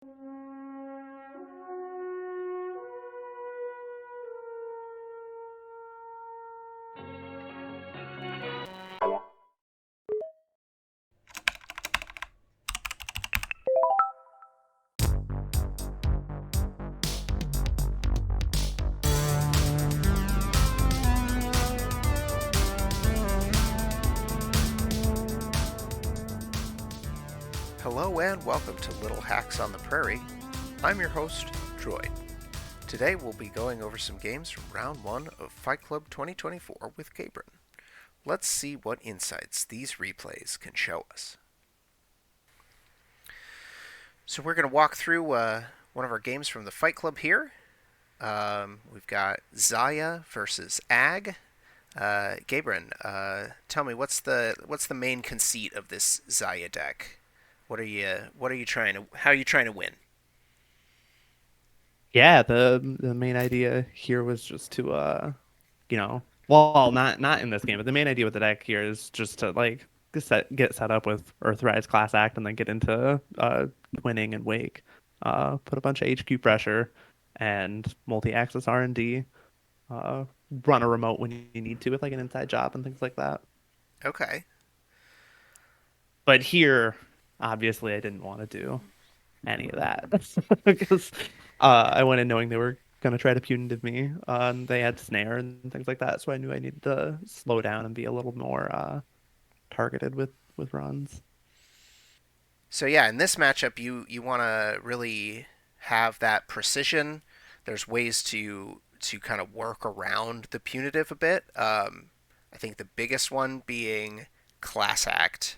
Hello and welcome to Little Hacks on the Prairie. I'm your host, Droid. Today we'll be going over some games from round 1 of Fite Club 2024 with Gabran. Let's see what insights these replays can show us. So we're going to walk through one of our games from the Fite Club here. We've got Zahya versus Ag. Gabran, tell me what's the main conceit of this Zahya deck? How are you trying to win? Yeah, the main idea here was just to well, not in this game, but the main idea with the deck here is just to like get set up with Earthrise Class Act and then get into Twinning and Wake. Put a bunch of HQ pressure and multi-axis R&D. Uh, Run a remote when you need to with like an inside job and things like that. Okay. But here, obviously, I didn't want to do any of that because I went in knowing they were going to try to punitive me. And they had snare and things like that, so I knew I needed to slow down and be a little more targeted with runs. So yeah, in this matchup, you want to really have that precision. There's ways to kind of work around the punitive a bit. I think the biggest one being Class Act.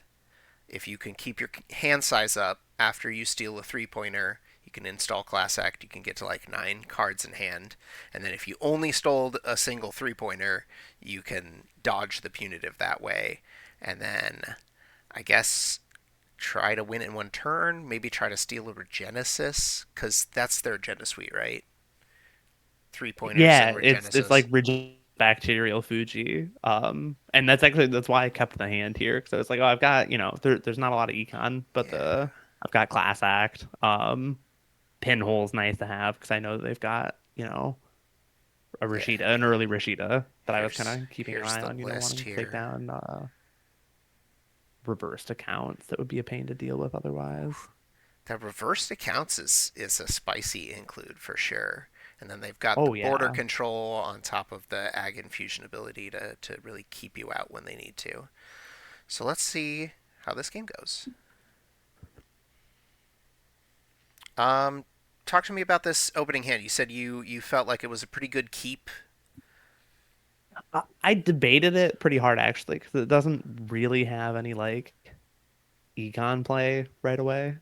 If you can keep your hand size up after you steal a 3-pointer, you can install Class Act. You can get to like 9 cards in hand. And then if you only stole a single 3-pointer, you can dodge the punitive that way. And then I guess try to win in one turn. Maybe try to steal a Regenesis, because that's their agenda suite, right? 3-pointers and Yeah, it's Regenesis. like rigid bacterial Fuji. And that's why I kept the hand here because I was like, oh, I've got there's not a lot of econ, but Yeah. I've got Class Act. Pinhole's nice to have because I know that they've got a Yeah. Rashida, an early Rashida that I was kind Here's of keeping an here's eye the on, list wanting to take here. down reversed accounts that would be a pain to deal with otherwise. The reversed accounts is a spicy include for sure. And then they've got the Oh border yeah. control on top of the AgInfusion ability to really keep you out when they need to. So let's see how this game goes. Um, Talk to me about this opening hand. You said you felt like it was a pretty good keep. I debated it pretty hard actually because it doesn't really have any like econ play right away.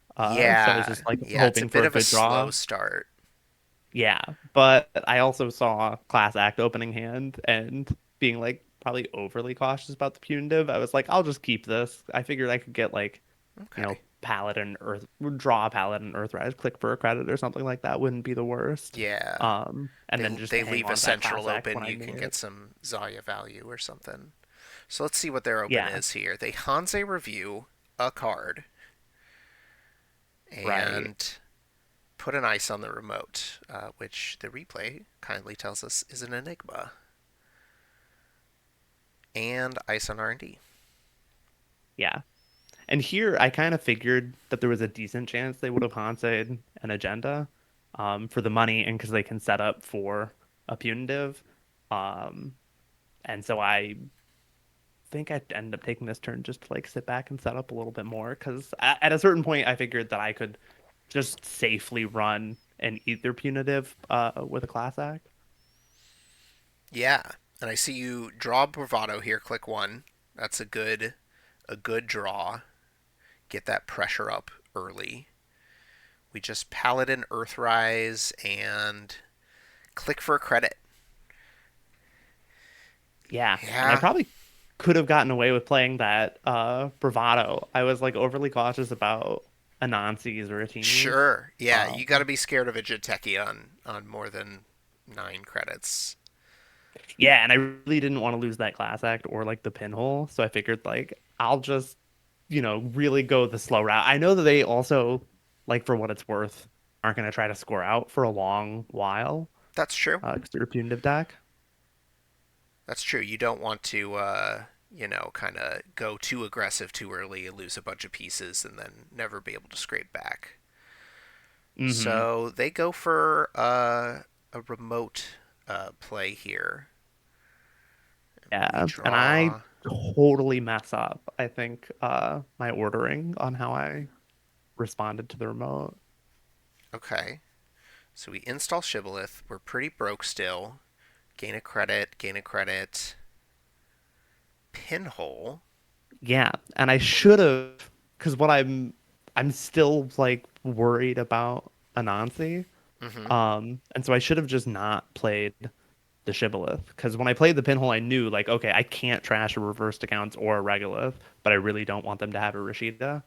So I was Yeah, just like yeah, it's a hoping for bit a of a good slow draw. start. Yeah, but I also saw Class Act opening hand and being like probably overly cautious about the punitive. I was like, I'll just keep this. I figured I could get like, Okay. Paladin Earth, draw a Paladin Earthrise, click for a credit or something like that wouldn't be the worst. Yeah, And then just they to hang leave a on to that Class central Act open. when I You can need get it. some Zaya value or something. So let's see what their open Yeah, is here. They Hanze review a card right. and put an ice on the remote, which the replay kindly tells us is an enigma, and ice on R&D. Yeah. And here I kind of figured that there was a decent chance they would have Hansa'd an agenda for the money and because they can set up for a punitive. Um, and so I think I'd end up taking this turn just to like sit back and set up a little bit more because at a certain point I figured that I could just safely run an ether punitive with a class act. Yeah, and I see you draw Bravado here. Click one. That's a good draw. Get that pressure up early. We just Paladin Earthrise and click for a credit. Yeah, and I Yeah, probably could have gotten away with playing that bravado. I was like overly cautious about Anansi's or Atini's. sure. Yeah, you got to Um, be scared of a Jiteki on more than 9 credits. yeah, and I really didn't want to lose that class act or like the pinhole, so I figured like I'll just really go the slow route. I know that they also like for what it's worth, aren't going to try to score out for a long while That's true. because they're a punitive deck. That's true. You don't want to, kind of go too aggressive too early, lose a bunch of pieces, and then never be able to scrape back. Hmm. So they go for a remote play here. We Yeah, and I draw. totally mess up, I think, my ordering on how I responded to the remote. Okay. So we install Shibboleth. We're pretty broke still. Gain a credit, gain a credit. Pinhole. Yeah, and I should have, because what I'm still like worried about Anansi. Mm-hmm. And so I should have just not played the Shibboleth because when I played the Pinhole, I knew like, okay, I can't trash a reversed accounts or a Regolith, but I really don't want them to have a Rashida.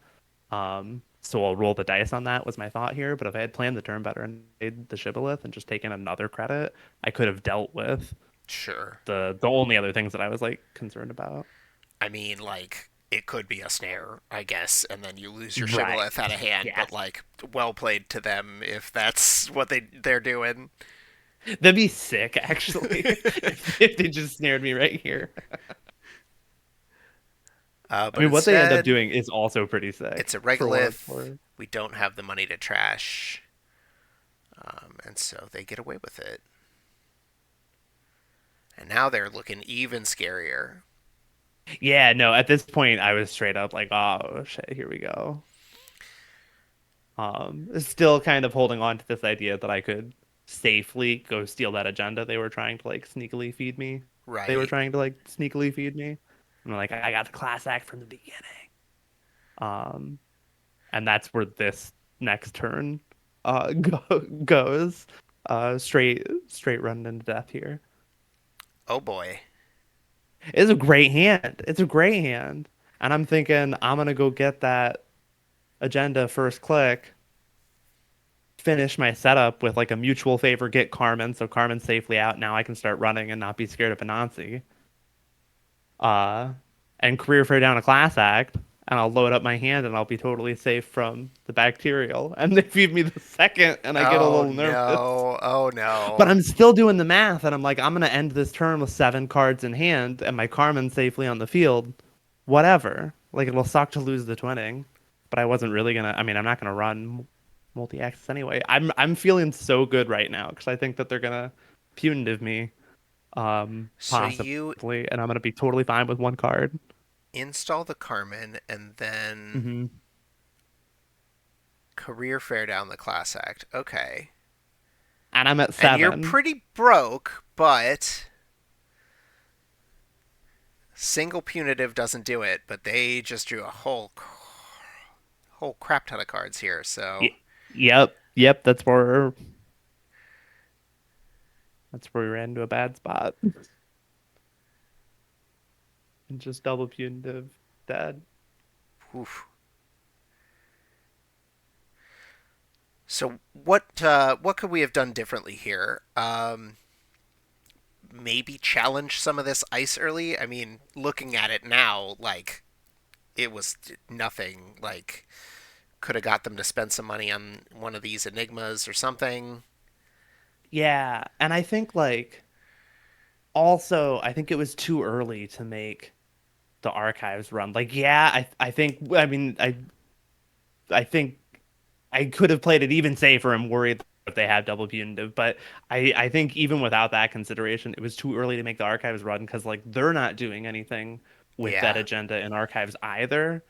So I'll roll the dice on that was my thought here. But if I had planned the turn better and played the Shibboleth and just taken another credit, I could have dealt with Sure. the only other things that I was like concerned about. I mean, like, it could be a snare, I guess, and then you lose your Right. Shibboleth out of hand, but, Yes. like, well played to them if that's what they're doing. That'd be sick, actually, if they just snared me right here. I But mean, what they end up instead, doing is also pretty it's sick a for what it's Regolith. worth. We don't have the money to trash, and so they get away with it. And now they're looking even scarier. Yeah, no, at this point I was straight up like, oh shit, here we go. Still kind of holding on to this idea that I could safely go steal that agenda they were trying to like sneakily feed me. They were Right. trying to like sneakily feed me. And I'm like, I got the class act from the beginning. Um, and that's where this next turn goes. Straight running into death here. Oh boy. It's a great hand. It's a great hand. And I'm thinking I'm gonna go get that agenda first click, finish my setup with like a mutual favor, get Carmen, so Carmen's safely out. Now I can start running and not be scared of Anansi. Uh, and career fair down a class act, and I'll load up my hand and I'll be totally safe from the bacterial. And they feed me the second, and I get a Oh little nervous. no. Oh But no. I'm still doing the math, and I'm like, I'm gonna end this turn with 7 cards in hand, and my Carmen's safely on the field. Whatever. Like it'll suck to lose the twinning, but I wasn't really gonna. I mean, I'm not gonna run multi-axis anyway. I'm feeling so good right now because I think that they're gonna punitive me, So you possibly, and I'm gonna be totally fine with 1 card. install the Carmen and then Hmm. career fair down the class act. Okay. And I'm at And you're 7. pretty broke, but single punitive doesn't do it, but they just drew a whole crap ton of cards here. So, Yep. That's where we ran into a bad spot and just double punitive dead. oof. So what could we have done differently here? Maybe challenge some of this ice early. I mean, looking at it now, like it was nothing. Like could have got them to spend some money on one of these enigmas or something. Yeah, and I think like also I think it was too early to make the archives run. Like yeah, I think I mean I think I could have played it even safer and worried if they had double punitive, but I think even without that consideration, it was too early to make the archives run because like they're not doing anything with that Yeah. agenda in archives either.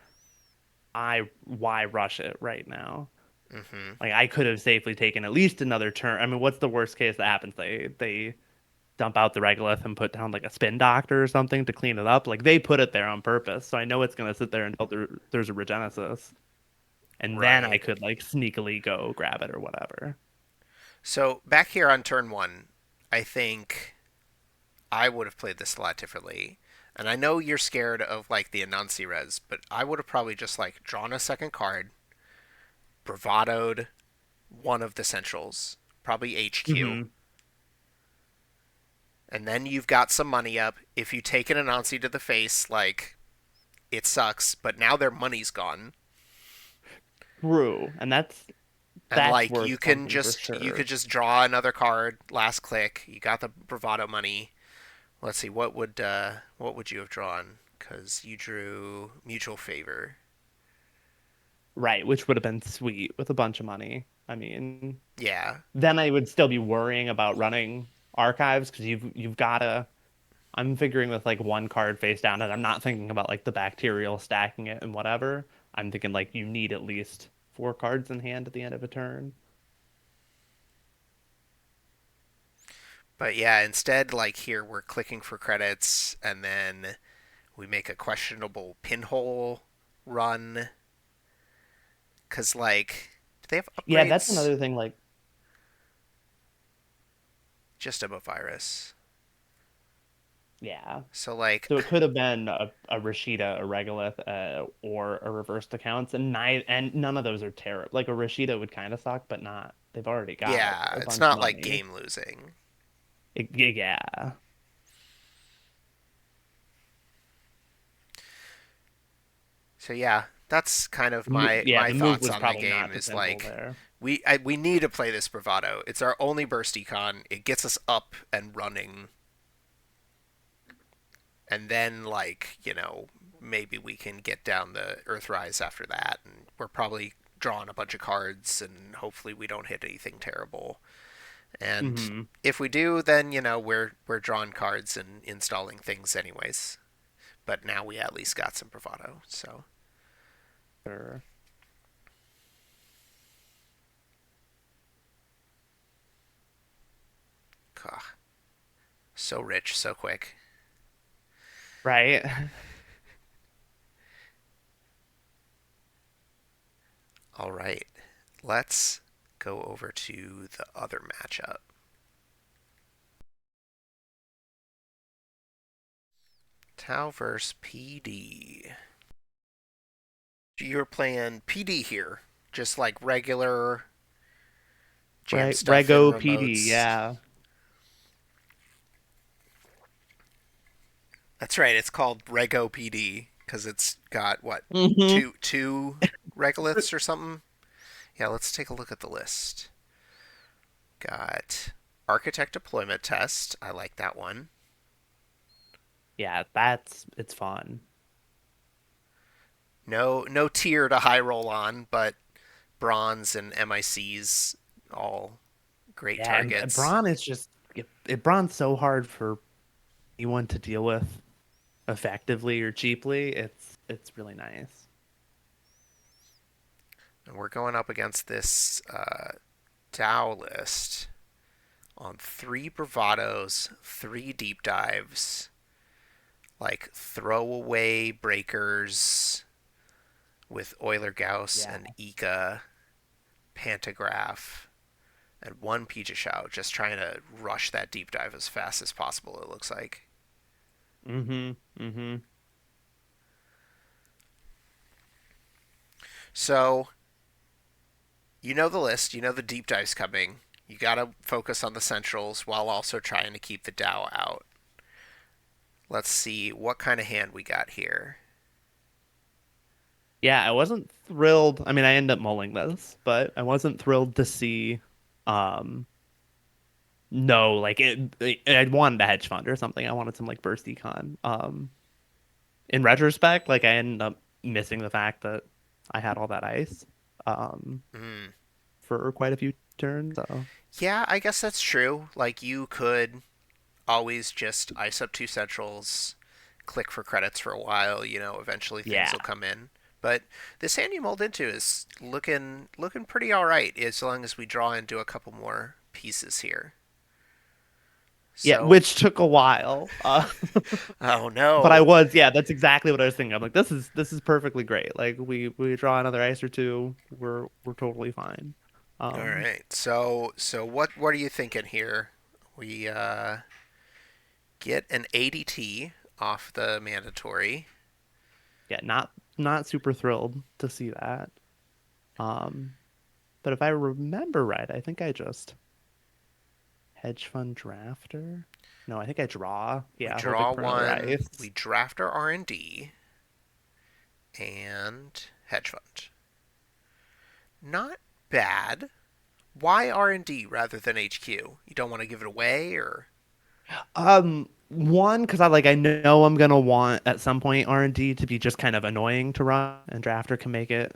I why rush it right now? Mm-hmm. Like I could have safely taken at least another turn. I mean, what's the worst case that happens? They dump out the regolith and put down like a spin doctor or something to clean it up. Like they put it there on purpose, so I know it's gonna sit there until there's a regenesis, and then I Right. could like sneakily go grab it or whatever. So back here on turn one, I think I would have played this a lot differently. And I know you're scared of like the Anansi res, but I would have probably just like drawn a second card, bravadoed one of the centrals, probably HQ, Hmm. and then you've got some money up. If you take an Anansi to the face, like it sucks, but now their money's gone. True, and And That's like worth something for you could sure. just draw another card, last click. You got the bravado money. Let's see, what would you have drawn? Because you drew mutual favor. Right, which would have been sweet with a bunch of money. I mean, Yeah, then I would still be worrying about running archives because you've gotta. I'm figuring with like one card face down, and I'm not thinking about like the bacterial stacking it and whatever. I'm thinking like you need at least four cards in hand at the end of a turn. but yeah, instead, like here, we're clicking for credits, and then we make a questionable pinhole run. Cause like, do they have Yeah, that's upgrades? another thing. Like, Just a virus. yeah. So like, So it could have been a Rashida, a Regolith, or a reversed accounts, and none of those are terrible. Like a Rashida would kind of suck, but not. They've already got yeah, a it's bunch of not like money. game losing. Yeah. So yeah, that's kind of my Yeah, my the move thoughts was on the probably game. not the Is pinhole like, there. we need to play this bravado. It's our only burst econ. It gets us up and running, and then like maybe we can get down the Earthrise after that, and we're probably drawing a bunch of cards, and hopefully we don't hit anything terrible. And Hmm. if we do, then we're drawing cards and installing things anyways. But now we at least got some bravado. So, Sure. God, so rich, so quick. Right. All right, let's go over to the other matchup. Tau versus PD. You're playing PD here, just like regular jam Right. stuff and Rego PD. remotes. Yeah. That's right. It's called Rego PD because it's got what Hmm. two regoliths or something. Yeah, let's take a look at the list. Got Architect Deployment Test. I like that one. Yeah, it's fun. No tier to high roll on, but bronze and MICs all great Yeah, and targets. Braun is just Braun's so hard for anyone to deal with effectively or cheaply. It's really nice. And we're going up against this Dow list on three bravados, three deep dives, like throwaway breakers with Euler Gauss Yeah. and Ika, Pantograph, and one Pichashao, just trying to rush that deep dive as fast as possible, it looks like. Mm-hmm. Mm-hmm. So, you know the list, you know the deep dive's coming. You gotta focus on the centrals while also trying to keep the Dow out. Let's see what kind of hand we got here. Yeah, I wasn't thrilled. I mean, I ended up mulling this, but I wasn't thrilled to see um no, like I wanted a hedge fund or something. I wanted some like burst econ. In retrospect, like I ended up missing the fact that I had all that ice um Mm. for quite a few turns. So Yeah, I guess that's true. Like, you could always just ice up two centrals, click for credits for a while. Eventually things yeah. will come in. But this hand you mold into is looking pretty all right as long as we draw into a couple more pieces here. Yeah, So, which took a while. oh But I no. was, yeah, that's exactly what I was thinking. I'm like, this is perfectly great. Like we draw another ice or two, we're totally fine. All Um, right. So what are you thinking here? We get an ADT off the mandatory. yeah, not super thrilled to see that. Um, but if I remember right, I think I just hedge fund drafter. No, I think I draw. We Yeah, hoping draw for another one. We ice. draft our R&D and hedge fund. Not bad. Why R&D rather than HQ? You don't want to give it away, or One, because I know I'm gonna want at some point R&D to be just kind of annoying to run, and Drafter can make it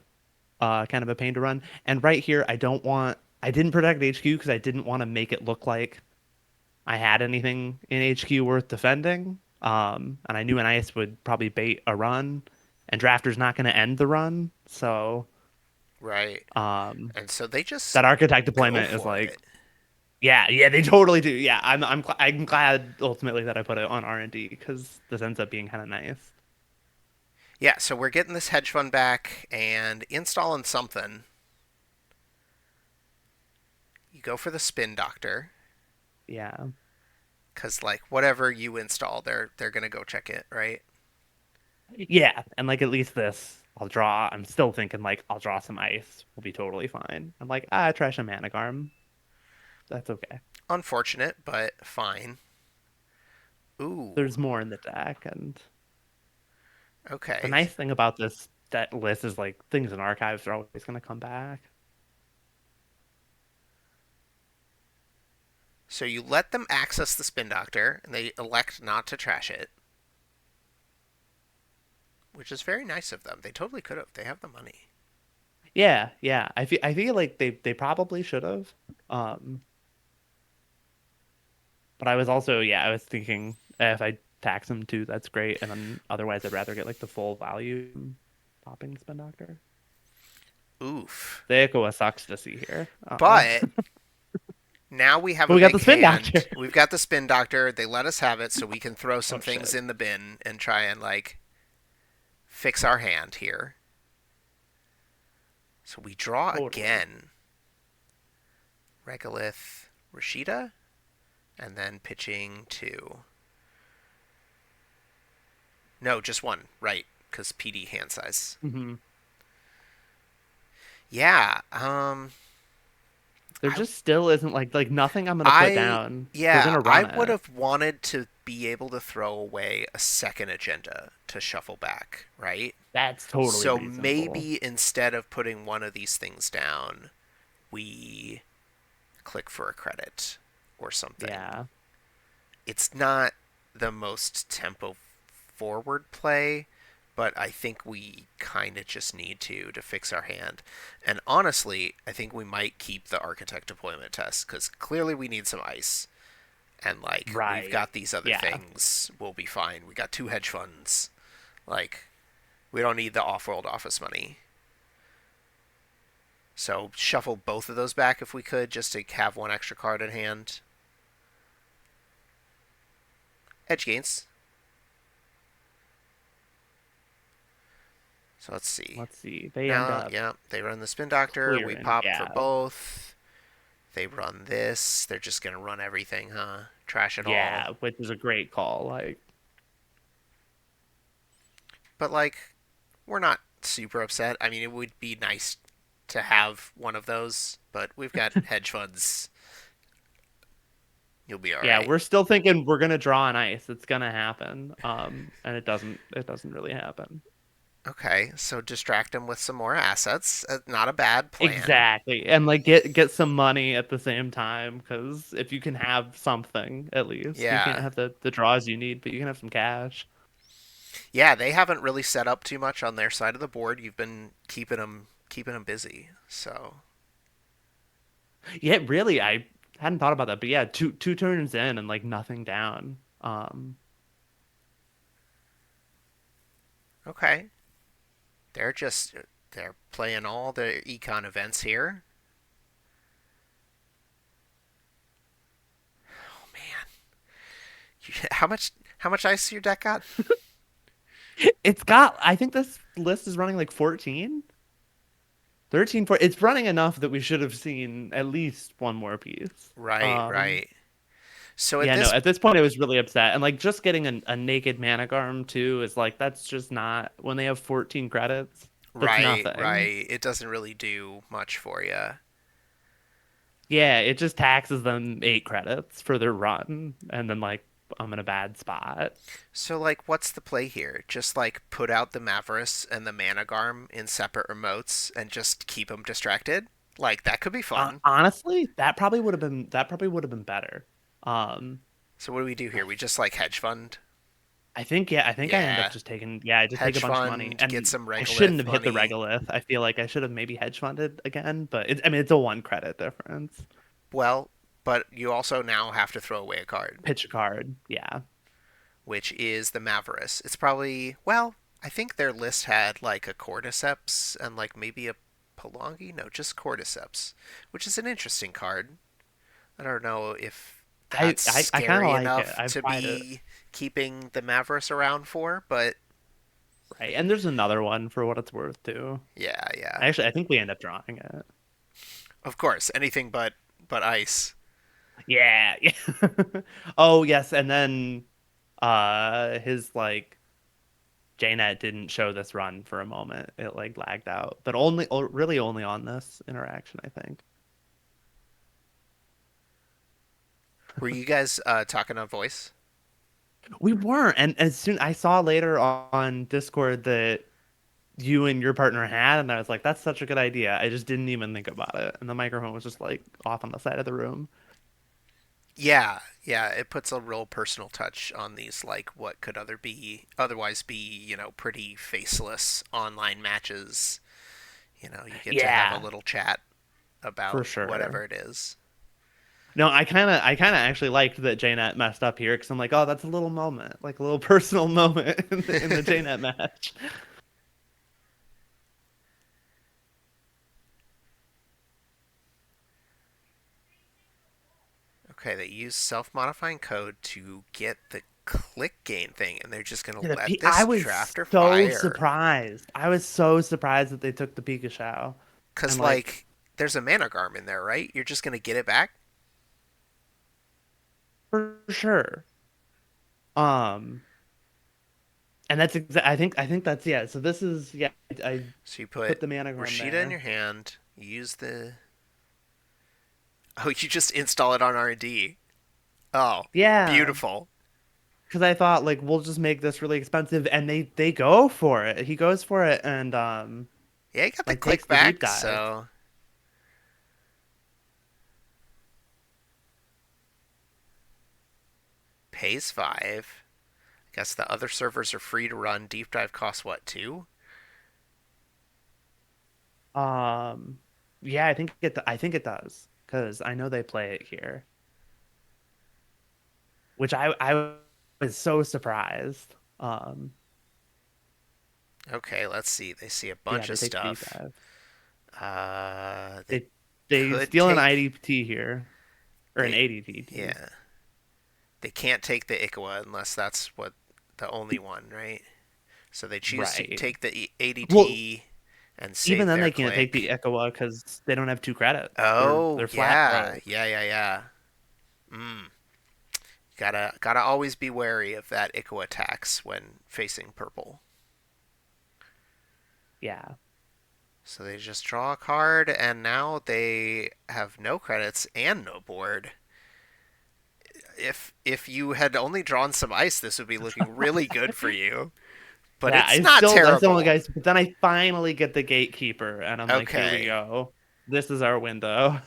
kind of a pain to run. And right here, I didn't protect HQ because I didn't want to make it look like I had anything in HQ worth defending. And I knew an ice would probably bait a run, and Drafter's not going to end the run. So right? um, And so they just that architect go deployment is for like, it. yeah, they totally do. Yeah, I'm glad ultimately that I put it on R&D because this ends up being kind of nice. Yeah, so we're getting this hedge fund back and installing something. You go for the spin doctor Yeah. because like whatever you install, they're gonna go check it, right? Yeah, and like at least this I'll draw. I'm still thinking like I'll draw some ice. We'll be totally fine. I'm like, trash a Managarm. That's okay. Unfortunate, but fine. Ooh, There's more in the deck, and the okay. nice thing about this that list is like things in archives are always gonna come back. So you let them access the spin doctor, and they elect not to trash it, which is very nice of them. They totally could have. They have the money. Yeah. I feel like they probably should have. Um, but I was also I was thinking if I tax them too, that's great. And then otherwise I'd rather get like the full value popping spin doctor. Oof. The Echo sucks to see here. But now we have But a we got the big spin doctor. hand. We've got the spin doctor. They let us have it so we can throw some Oh things shit. in the bin and try and like fix our hand here. So we draw Totally. again. Regolith Rashida, and then pitching two. No, just one, right? Because PD hand size. Hmm. Yeah. There I, just still isn't like nothing I'm gonna put I, down. They're yeah, gonna I run would it. have wanted to be able to throw away a second agenda to shuffle back, right? That's totally So reasonable. maybe instead of putting one of these things down, we click for a credit or something. Yeah. It's not the most tempo forward play, but I think we kind of just need to fix our hand. And honestly, I think we might keep the architect deployment test because clearly we need some ice. And like we've Right. got these other Yeah. things, we'll be fine. We got two hedge funds. Like we don't need the off-world office money. So shuffle both of those back if we could, just to have one extra card in hand. Edge gains. So let's see. Let's see. They end Now, up yeah, they run the spin doctor. We clearing. pop for Yeah. both. They run this. They're just gonna run everything, huh? Trash it all. Yeah, which is a great call. Like, But like, we're not super upset. I mean, it would be nice to have one of those, but we've got hedge funds. You'll be all yeah, right. we're still thinking we're gonna draw an ice. It's gonna happen. And it doesn't really happen. Okay, so distract them with some more assets. Not a bad plan. Exactly. And like get some money at the same time, because if you can have something at least. You can't Yeah, have the draws you need, but you can have some cash. yeah. They haven't really set up too much on their side of the board. You've been keeping them busy. So Yeah, really, I hadn't thought about that, but yeah, two turns in and like nothing down. okay, they're playing all the econ events here. Oh man, how much ice your deck got? It's got I think this list is running like 14, 13 for it's running enough that we should have seen at least one more piece. Right, Um right. So at yeah, no, this at this point I was really upset. And like just getting a naked Managarm too is like that's just not when they have 14 credits, that's right, nothing. right, it doesn't really do much for you. Yeah, it just taxes them 8 credits for their run, and then like I'm in a bad spot. So like, what's the play here? Just like put out the Maverick and the Managarm in separate remotes and just keep them distracted. Like that could be fun. Honestly, that probably would have been better. Um, So what do we do here? We just like hedge fund. I think I end up Yeah, just taking, yeah, I just take a hedge bunch of money, fund, get and some I shouldn't regolith have hit the money. regolith. I feel like I should have maybe hedge funded again, but I mean, it's a one credit difference. Well, but you also now have to throw away a card, Pitch a card, yeah, which is the Mavericks. It's probably, well, I think their list had like a Cordyceps and like maybe a Pelongi. No, just Cordyceps, which is an interesting card. I don't know if that's I kind of scary like it. enough I've to tried it, be keeping the Mavericks around for, but right? And there's another one for what it's worth too. yeah, yeah. Actually, I think we end up drawing it. Of course, anything but ice. Yeah, yeah. Oh yes, and then his like JNet didn't show this run for a moment. It like lagged out, but really only on this interaction, I think. Were you guys talking on voice? We weren't, and as soon I saw later on Discord that you and your partner had, and I was like, that's such a good idea. I just didn't even think about it, and the microphone was just like off on the side of the room. Yeah, yeah. It puts a real personal touch on these, like what could otherwise be, pretty faceless online matches. You get to have a Yeah, little chat for about sure. whatever it is. No, I kind of actually liked that JNet messed up here because I'm like, oh, that's a little moment, like a little personal moment in the JNet match. Okay, they use self-modifying code to get the click gain thing, and they're just gonna Yeah, let I this was drafter so fire. surprised. I was so surprised that they took the Pikachu. Cause And like like there's a mana garm in there, right? You're just gonna get it back. for sure. Um and I think that's yeah. So this is yeah, I So you put put the managram Rashida in your there. hand. You use the Oh, you just install it on R&D. Oh, Yeah, beautiful. because I thought like we'll just make this really expensive, and they go for it. He goes for it and Yeah, you got the like takes click the deep back, dive. so pays 5. Guess the other servers are free to run. Deep dive costs what, 2? Um yeah, I think it does because I know they play it here, which I was so surprised. Okay, let's see. They see a Yeah, bunch they of take the deep stuff. dive. They They could steal an take IDT here or an they ADT. yeah. They can't take the Ikawa unless that's what the only one, right? So they choose to Right. take the Well, ADT and even save then their they can't take the click. Ikawa because they don't have 2 credits. Oh, They're flat yeah. broke. Yeah, yeah, yeah. Mm. Gotta always be wary of that Ikawa tax when facing purple. Yeah. So they just draw a card, and now they have no credits and no board. If you had only drawn some ice, this would be looking really good for you. But Yeah, it's not I still terrible. guys, but then I finally get the gatekeeper and I'm like, here we Okay. go. This is our window.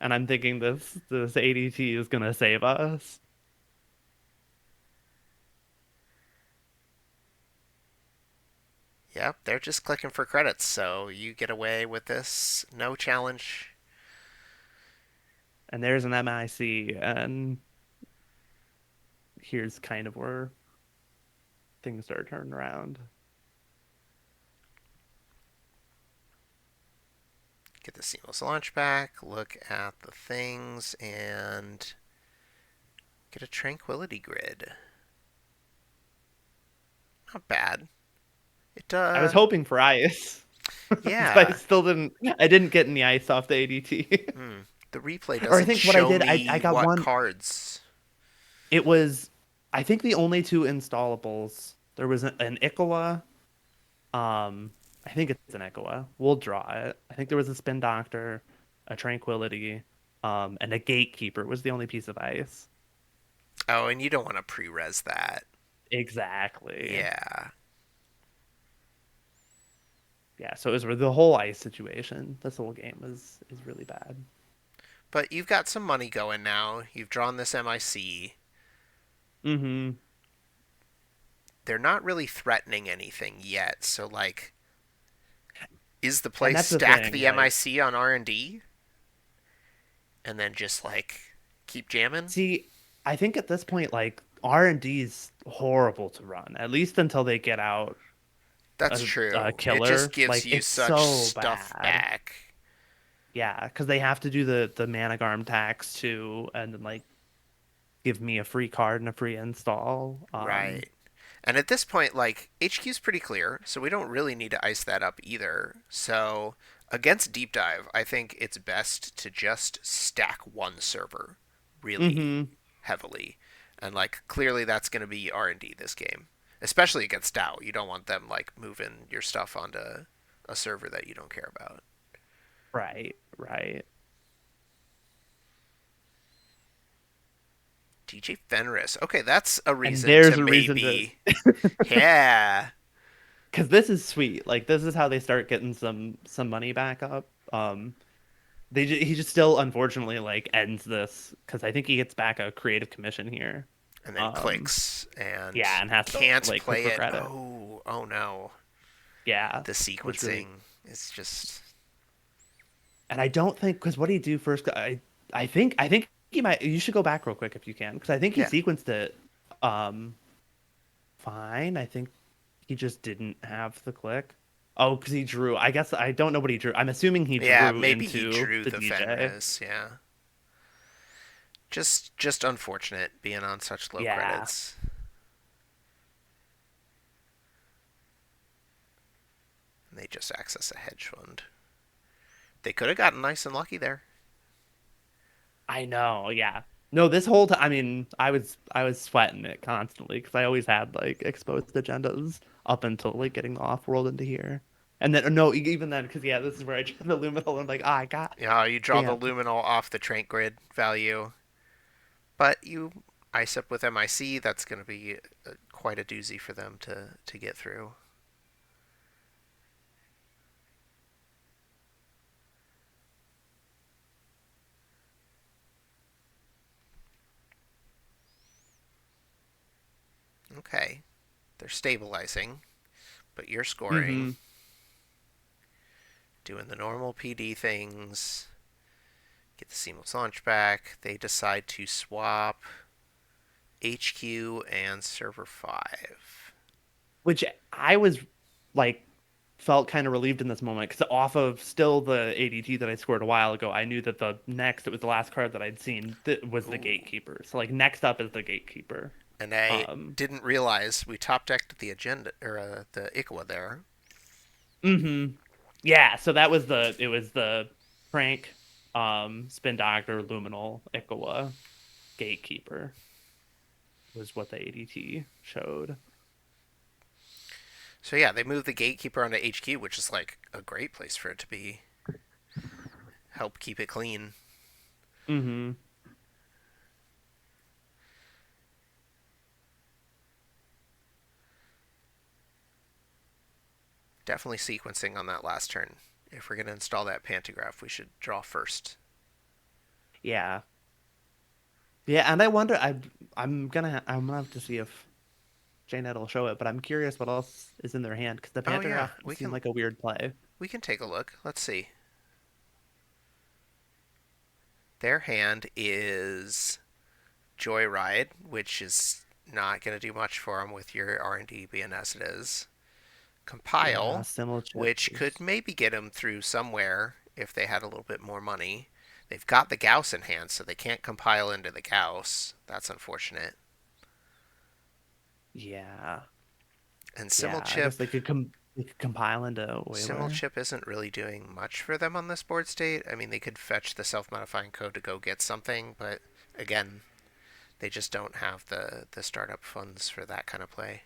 And I'm thinking this ADT is gonna save us. Yep, they're just clicking for credits, so you get away with this. No challenge. And there's an MIC, and here's kind of where things start turning around. Get the seamless launch back, look at the things, and get a tranquility grid. Not bad. It I was hoping for ice, but Yeah. I didn't get any ice off the ADT. Hmm. The replay Or I doesn't think what I show did, me I got what one. cards. It was, I think the only 2 installables. There was an Ikawa. Um, I think it's an Ikawa. We'll draw it. I think there was a Spin Doctor, a Tranquility, and a Gatekeeper was the only piece of ice. Oh, and you don't want to pre-res that. Exactly. Yeah. Yeah, so it was the whole ice situation. This whole game is really bad. But you've got some money going now. You've drawn this MIC. Mm-hmm. They're not really threatening anything yet. So like, is the play And that's the stack thing, the like, MIC on R&D and then just like keep jamming? see, I think at this point, like, R&D is horrible to run, at least until they get out That's a true. It just killer. gives Like, you it's such so stuff bad. back. Yeah, because they have to do the Managarm tax too, and then like give me a free card and a free install. Right. And at this point, like, HQ's pretty clear, so we don't really need to ice that up either. So, against Deep Dive, I think it's best to just stack one server really Mm-hmm. heavily. And, like, clearly that's going to be R&D this game. Especially against Dow. You don't want them, like, moving your stuff onto a server that you don't care about. Right, right. DJ Fenris. Okay, that's a And reason to there's a reason to, maybe. Yeah. because this is sweet. Like this is how they start getting some money back up. He just still unfortunately like ends this because I think he gets back a creative commission here. And then Um, clicks and yeah, and has to can't like click play for it. credit. Oh, oh no. Yeah, The which really, sequencing is just. and I don't think because what did he do first? I think he might. You should go back real quick if you can because I think he Yeah. sequenced it um fine. I think he just didn't have the click. Oh, because he drew. I guess I don't know what he drew. I'm assuming he Yeah, drew maybe he into drew the the DJ. Fenris. Yeah. Just unfortunate being on such low Yeah, credits. And they just access a hedge fund. They could have gotten nice and lucky there. I know. Yeah. No, this whole time, I mean, I was sweating it constantly because I always had like exposed agendas up until like getting the off world into here, and then no, even then because yeah, this is where I tried the luminal and like I got Yeah, you draw the damn. luminal off the Trank grid value, but you ice up with MIC. That's going to be quite a doozy for them to get through. Okay, they're stabilizing, but you're scoring, Mm-hmm. doing the normal PD things. Get the seamless launch back. They decide to swap HQ and server 5. Which I was like felt kind of relieved in this moment because off of still the ADT that I scored a while ago, I knew that the next it was the last card that I'd seen that was the Ooh. gatekeeper. So like next up is the gatekeeper. And I Um, didn't realize we top decked the agenda or the Ikwa there. hmm Yeah, so that was the Frank, Spin Doctor, Luminal, Ikawa, Gatekeeper was what the ADT showed. So yeah, they moved the gatekeeper onto HQ, which is like a great place for it to be. Help keep it clean. hmm Definitely sequencing on that last turn. If we're gonna install that pantograph, we should draw first. Yeah. Yeah, and I wonder I'm gonna have to see if JNet will show it, but I'm curious what else is in their hand because the Oh yeah, Pantograph seemed like a weird play. we can take a look. Let's see. Their hand is Joyride, which is not going to do much for them with your R&D being as it is. Yeah, Compile, Simul chip which could is maybe get them through somewhere if they had a little bit more money. They've got the Gauss in hand, so they can't compile into the Gauss. That's unfortunate. yeah. And Yeah, I guess they could compile into Whaler. Simulchip isn't really doing much for them on this board state. I mean, they could fetch the self-modifying code to go get something, but again, they just don't have the startup funds for that kind of play.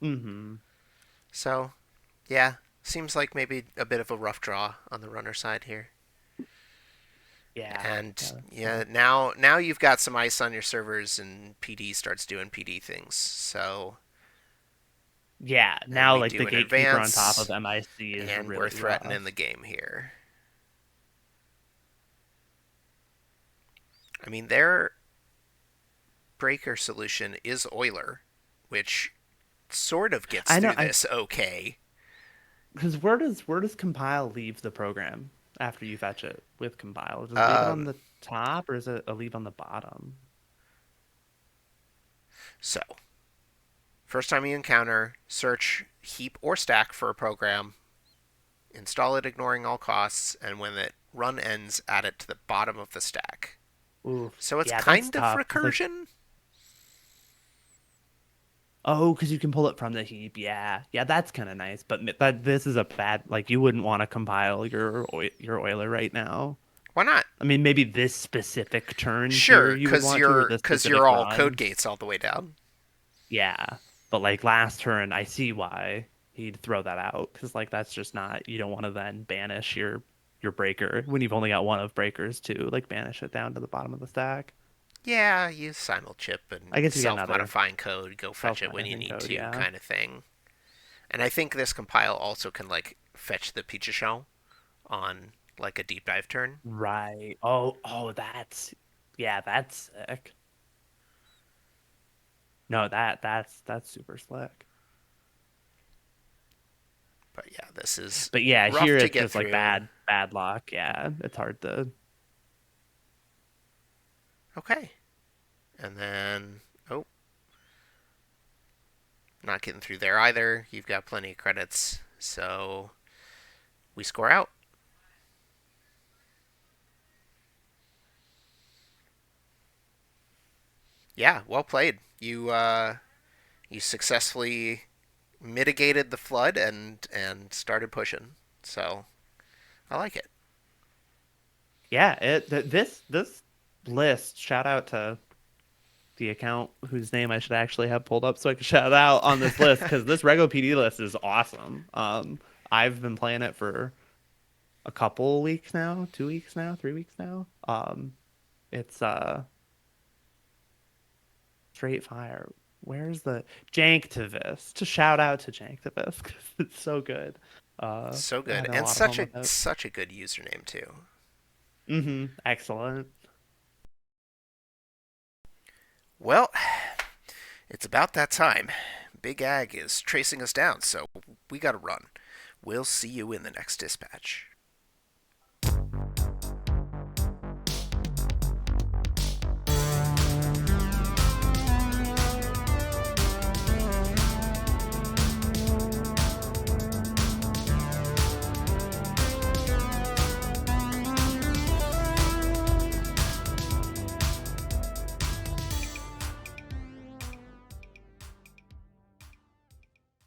Mm-hmm. So, yeah, seems like maybe a bit of a rough draw on the runner side here. Yeah. And Yeah, that's yeah, tough. now you've got some ice on your servers, and PD starts doing PD things. So Yeah, and now we like do the an gatekeeper on top of advance, MIC is and we're really threatening rough. the game here. I mean, their breaker solution is Euler, which sort of gets I know, through this okay. because where does compile leave the program after you fetch it with compile? Does it leave it on Um, the top or is it a leave on the bottom? so, first time you encounter, search heap or stack for a program, install it ignoring all costs, and when the run ends, add it to the bottom of the stack. Oof. So it's Yeah, that's kind of tough. 'Cause like, recursion. oh, because you can pull it from the heap. Yeah, yeah, that's kind of nice. But that this is a bad. Like, you wouldn't want to compile your Euler right now. Why not? I mean, maybe this specific turn here Sure, you would want to, or this cause specific you're all code run. gates all the way down. Yeah, but like last turn, I see why he'd throw that out because like that's just not. You don't want to then banish your breaker when you've only got one of breakers to like banish it down to the bottom of the stack. Yeah, use simulchip and I guess you get another self-modifying code, go fetch it when you self-managing need code. to, Yeah. kind of thing. And I think this compile also can like fetch the pizza shell on like a deep dive turn. Right. Oh, that's yeah, that's sick. No, that's super slick. But yeah, this is But yeah, rough here to it's get just like through. bad luck. Yeah, it's hard to. Okay. And then, oh, not getting through there either. You've got plenty of credits. So we score out. Yeah, well played. You successfully mitigated the flood and started pushing. So I like it. Yeah, this list. Shout out to the account whose name I should actually have pulled up so I could shout out on this list because this Rego PD list is awesome. I've been playing it for a couple weeks now, 2 weeks now, 3 weeks now. It's straight fire. Where's the Janktivist? To shout out to Janktivist because it's so good. So I good had a and lot of fun with it. such a good username too. Excellent. Well, it's about that time. Big Ag is tracing us down, so we gotta run. We'll see you in the next dispatch.